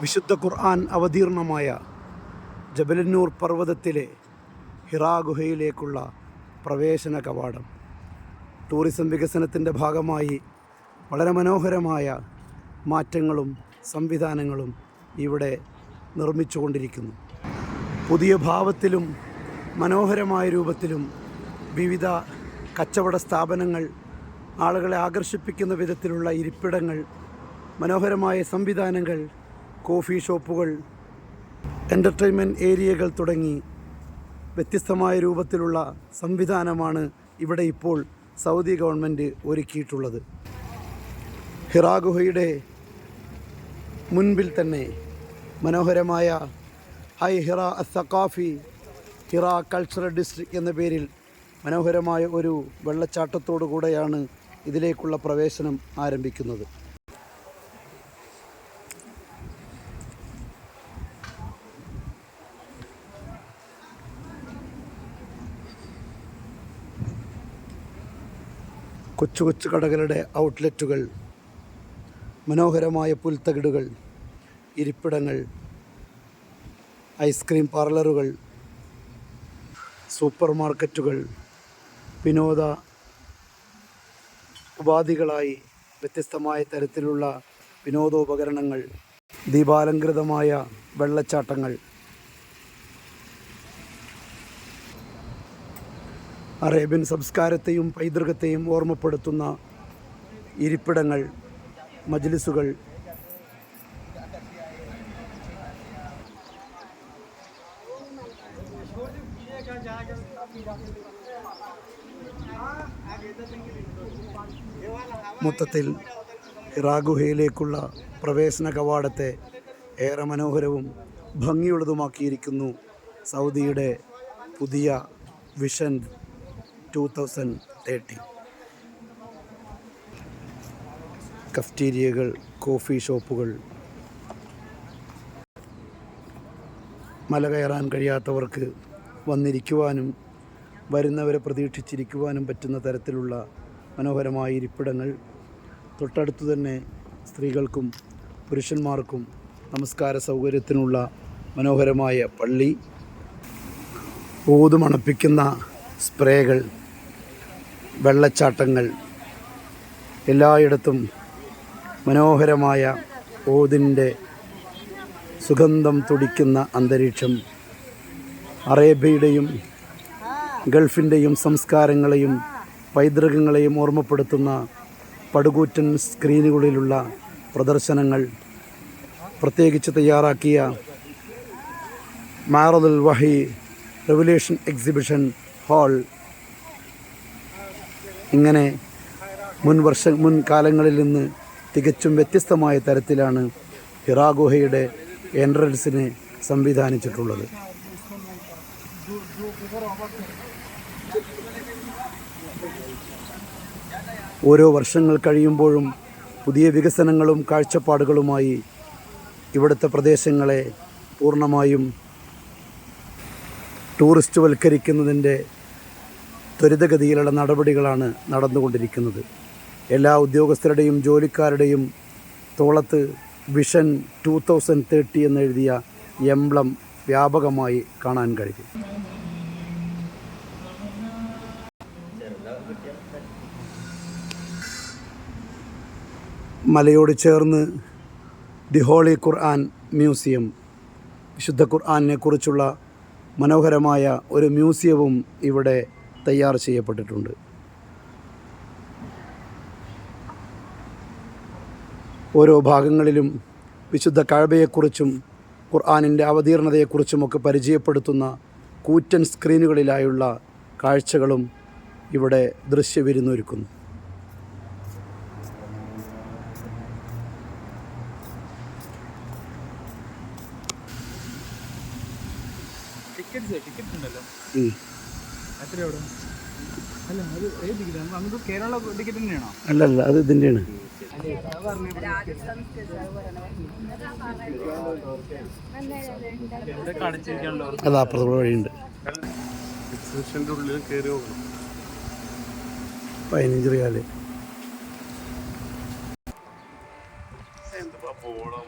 വിശുദ്ധ ഖുർആൻ അവതീർണമായ ജബലന്നൂർ പർവ്വതത്തിലെ ഹിറാ ഗുഹയിലേക്കുള്ള പ്രവേശന കവാടം. ടൂറിസം വികസനത്തിൻ്റെ ഭാഗമായി വളരെ മനോഹരമായ മാറ്റങ്ങളും സംവിധാനങ്ങളും ഇവിടെ നിർമ്മിച്ചുകൊണ്ടിരിക്കുന്നു. പുതിയ ഭാവത്തിലും മനോഹരമായ രൂപത്തിലും വിവിധ കച്ചവട സ്ഥാപനങ്ങൾ, ആളുകളെ ആകർഷിപ്പിക്കുന്ന വിധത്തിലുള്ള ഇരിപ്പിടങ്ങൾ, മനോഹരമായ സംവിധാനങ്ങൾ, കോഫി ഷോപ്പുകൾ, എൻ്റർടൈൻമെൻറ്റ് ഏരിയകൾ തുടങ്ങി വ്യത്യസ്തമായ രൂപത്തിലുള്ള സംവിധാനമാണ് ഇവിടെ ഇപ്പോൾ സൗദി ഗവൺമെൻറ് ഒരുക്കിയിട്ടുള്ളത്. ഹിറാ ഗുഹയുടെ മുൻപിൽ തന്നെ മനോഹരമായ ഹൈ ഹിറ അസ്സഖാഫി ഹിറാ കൾച്ചറൽ ഡിസ്ട്രിക്റ്റ് എന്ന പേരിൽ മനോഹരമായ ഒരു വെള്ളച്ചാട്ടത്തോടു കൂടെയാണ് ഇതിലേക്കുള്ള പ്രവേശനം ആരംഭിക്കുന്നത്. കൊച്ചു കൊച്ചു കടകളുടെ ഔട്ട്ലെറ്റുകൾ, മനോഹരമായ പുൽത്തകിടുകൾ, ഇരിപ്പിടങ്ങൾ, ഐസ്ക്രീം പാർലറുകൾ, സൂപ്പർ മാർക്കറ്റുകൾ, വിനോദ ഉപാധികളായി വ്യത്യസ്തമായ തരത്തിലുള്ള വിനോദോപകരണങ്ങൾ, ദീപാലങ്കൃതമായ വെള്ളച്ചാട്ടങ്ങൾ, അറേബ്യൻ സംസ്കാരത്തെയും പൈതൃകത്തെയും ഓർമ്മപ്പെടുത്തുന്ന ഇരിപ്പിടങ്ങൾ, മജ്ലിസുകൾ, മൊത്തത്തിൽ ഹിറാ ഗുഹയിലേക്കുള്ള പ്രവേശന കവാടത്തെ ഏറെ മനോഹരവും ഭംഗിയുള്ളതുമാക്കിയിരിക്കുന്നു സൗദിയുടെ പുതിയ വിഷൻ 2030. കഫ്റ്റീരിയകൾ, കോഫി ഷോപ്പുകൾ, മല കയറാൻ കഴിയാത്തവർക്ക് വന്നിരിക്കുവാനും വരുന്നവരെ പ്രതീക്ഷിച്ചിരിക്കുവാനും പറ്റുന്ന തരത്തിലുള്ള മനോഹരമായ ഇരിപ്പിടങ്ങൾ, തൊട്ടടുത്തു തന്നെ സ്ത്രീകൾക്കും പുരുഷന്മാർക്കും നമസ്കാര സൗകര്യത്തിനുള്ള മനോഹരമായ പള്ളി, ഊതുമണപ്പിക്കുന്ന സ്പ്രേകൾ, വെള്ളച്ചാട്ടങ്ങൾ, എല്ലായിടത്തും മനോഹരമായ ഓതിൻ്റെ സുഗന്ധം തുടിക്കുന്ന അന്തരീക്ഷം, അറേബ്യയുടെയും ഗൾഫിൻ്റെയും സംസ്കാരങ്ങളെയും പൈതൃകങ്ങളെയും ഓർമ്മപ്പെടുത്തുന്ന പടുകൂറ്റൻ സ്ക്രീനുകളിലുള്ള പ്രദർശനങ്ങൾ, പ്രത്യേകിച്ച് തയ്യാറാക്കിയ മാറദുൽ വഹി റെവല്യൂഷൻ എക്സിബിഷൻ ഹാൾ, ഇങ്ങനെ മുൻകാലങ്ങളിൽ നിന്ന് തികച്ചും വ്യത്യസ്തമായ തരത്തിലാണ് ഹിറാ ഗുഹയുടെ എൻട്രൻസിനെ സംവിധാനിച്ചിട്ടുള്ളത്. ഓരോ വർഷങ്ങൾ കഴിയുമ്പോഴും പുതിയ വികസനങ്ങളും കാഴ്ചപ്പാടുകളുമായി ഇവിടുത്തെ പ്രദേശങ്ങളെ പൂർണ്ണമായും ടൂറിസ്റ്റ് വൽക്കരിക്കുന്നതിൻ്റെ ത്വരിതഗതിയിലുള്ള നടപടികളാണ് നടന്നുകൊണ്ടിരിക്കുന്നത്. എല്ലാ ഉദ്യോഗസ്ഥരുടെയും ജോലിക്കാരുടെയും തോളത്ത് വിഷൻ 2030 എന്നെഴുതിയ എംബ്ലം വ്യാപകമായി കാണാൻ കഴിയും. മലയോട് ചേർന്ന് ദി ഹോളി ഖുർആൻ മ്യൂസിയം, വിശുദ്ധ ഖുർആനെ കുറിച്ചുള്ള മനോഹരമായ ഒരു മ്യൂസിയവും ഇവിടെ തയ്യാർ ചെയ്യപ്പെട്ടിട്ടുണ്ട്. ഓരോ ഭാഗങ്ങളിലും വിശുദ്ധ കഅബയെക്കുറിച്ചും ഖുർആനിൻ്റെ അവതീർണതയെക്കുറിച്ചുമൊക്കെ പരിചയപ്പെടുത്തുന്ന കൂറ്റൻ സ്ക്രീനുകളിലായുള്ള കാഴ്ചകളും ഇവിടെ ദൃശ്യവിരുന്നൊരുക്കുന്നു. അല്ലല്ല, അത് ഇതിൻ്റെയാണ്. അത് അപ്പുറത്തെ വഴിയുണ്ട്. 15 റിയാല്. എന്ത് പോകണം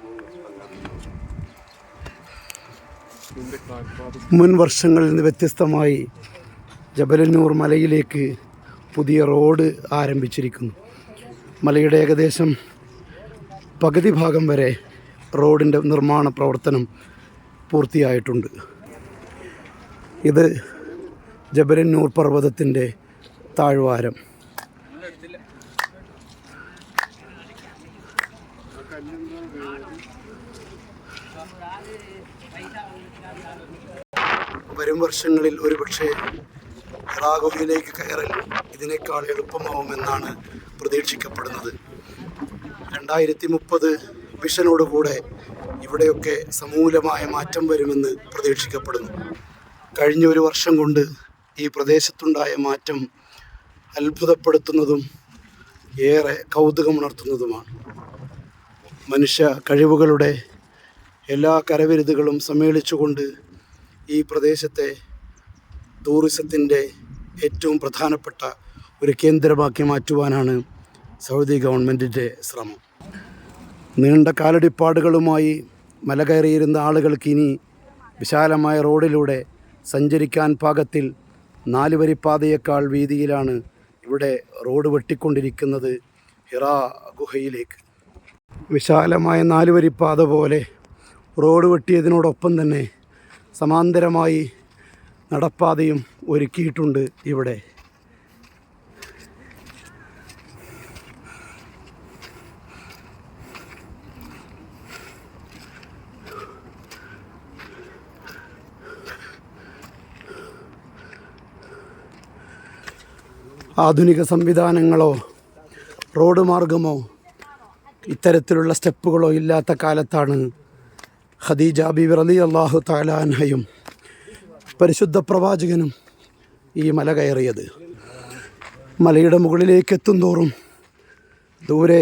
മുൻ വർഷങ്ങളിൽ നിന്ന് വ്യത്യസ്തമായി ജബലന്നൂർ മലയിലേക്ക് പുതിയ റോഡ് ആരംഭിച്ചിരിക്കുന്നു. മലയുടെ ഏകദേശം പകുതി ഭാഗം വരെ റോഡിൻ്റെ നിർമ്മാണ പ്രവർത്തനം പൂർത്തിയായിട്ടുണ്ട്. ഇത് ജബലന്നൂർ പർവ്വതത്തിൻ്റെ താഴ്വാരം. വരും വർഷങ്ങളിൽ ഒരുപക്ഷെ ഹിറാ ഗുഹയിലേക്ക് കയറൽ ഇതിനേക്കാൾ എളുപ്പമാവുമെന്നാണ് പ്രതീക്ഷിക്കപ്പെടുന്നത്. 2030 വിഷനോടുകൂടെ ഇവിടെയൊക്കെ സമൂലമായ മാറ്റം വരുമെന്ന് പ്രതീക്ഷിക്കപ്പെടുന്നു. കഴിഞ്ഞ ഒരു വർഷം കൊണ്ട് ഈ പ്രദേശത്തുണ്ടായ മാറ്റം അത്ഭുതപ്പെടുത്തുന്നതും ഏറെ കൗതുകമുണർത്തുന്നതുമാണ്. മനുഷ്യ കഴിവുകളുടെ എല്ലാ കരവിരുതുകളും സമ്മേളിച്ചുകൊണ്ട് ഈ പ്രദേശത്തെ ടൂറിസത്തിൻ്റെ ഏറ്റവും പ്രധാനപ്പെട്ട ഒരു കേന്ദ്രമാക്കി മാറ്റുവാനാണ് സൗദി ഗവൺമെൻറ്റിൻ്റെ ശ്രമം. നീണ്ട കാലടിപ്പാടുകളുമായി മല കയറിയിരുന്ന ആളുകൾക്ക് ഇനി വിശാലമായ റോഡിലൂടെ സഞ്ചരിക്കാൻ പാകത്തിൽ 4 വരിപ്പാതയേക്കാൾ വീതിയിലാണ് ഇവിടെ റോഡ് വെട്ടിക്കൊണ്ടിരിക്കുന്നത് ഹിറാ ഗുഹയിലേക്ക്. വിശാലമായ 4 വരിപ്പാത പോലെ റോഡ് വെട്ടിയതിനോടൊപ്പം തന്നെ സമാന്തരമായി നടപ്പാതയും ഒരുക്കിയിട്ടുണ്ട് ഇവിടെ. ആധുനിക സംവിധാനങ്ങളോ റോഡ് മാർഗമോ ഇത്തരത്തിലുള്ള സ്റ്റെപ്പുകളോ ഇല്ലാത്ത കാലത്താണ് ഖദീജ ബീവി റളിയല്ലാഹു തആല അൻഹയും പരിശുദ്ധ പ്രവാചകനും ഈ മല കയറിയത്. മലയുടെ മുകളിലേക്ക് എത്തുന്തോറും ദൂരെ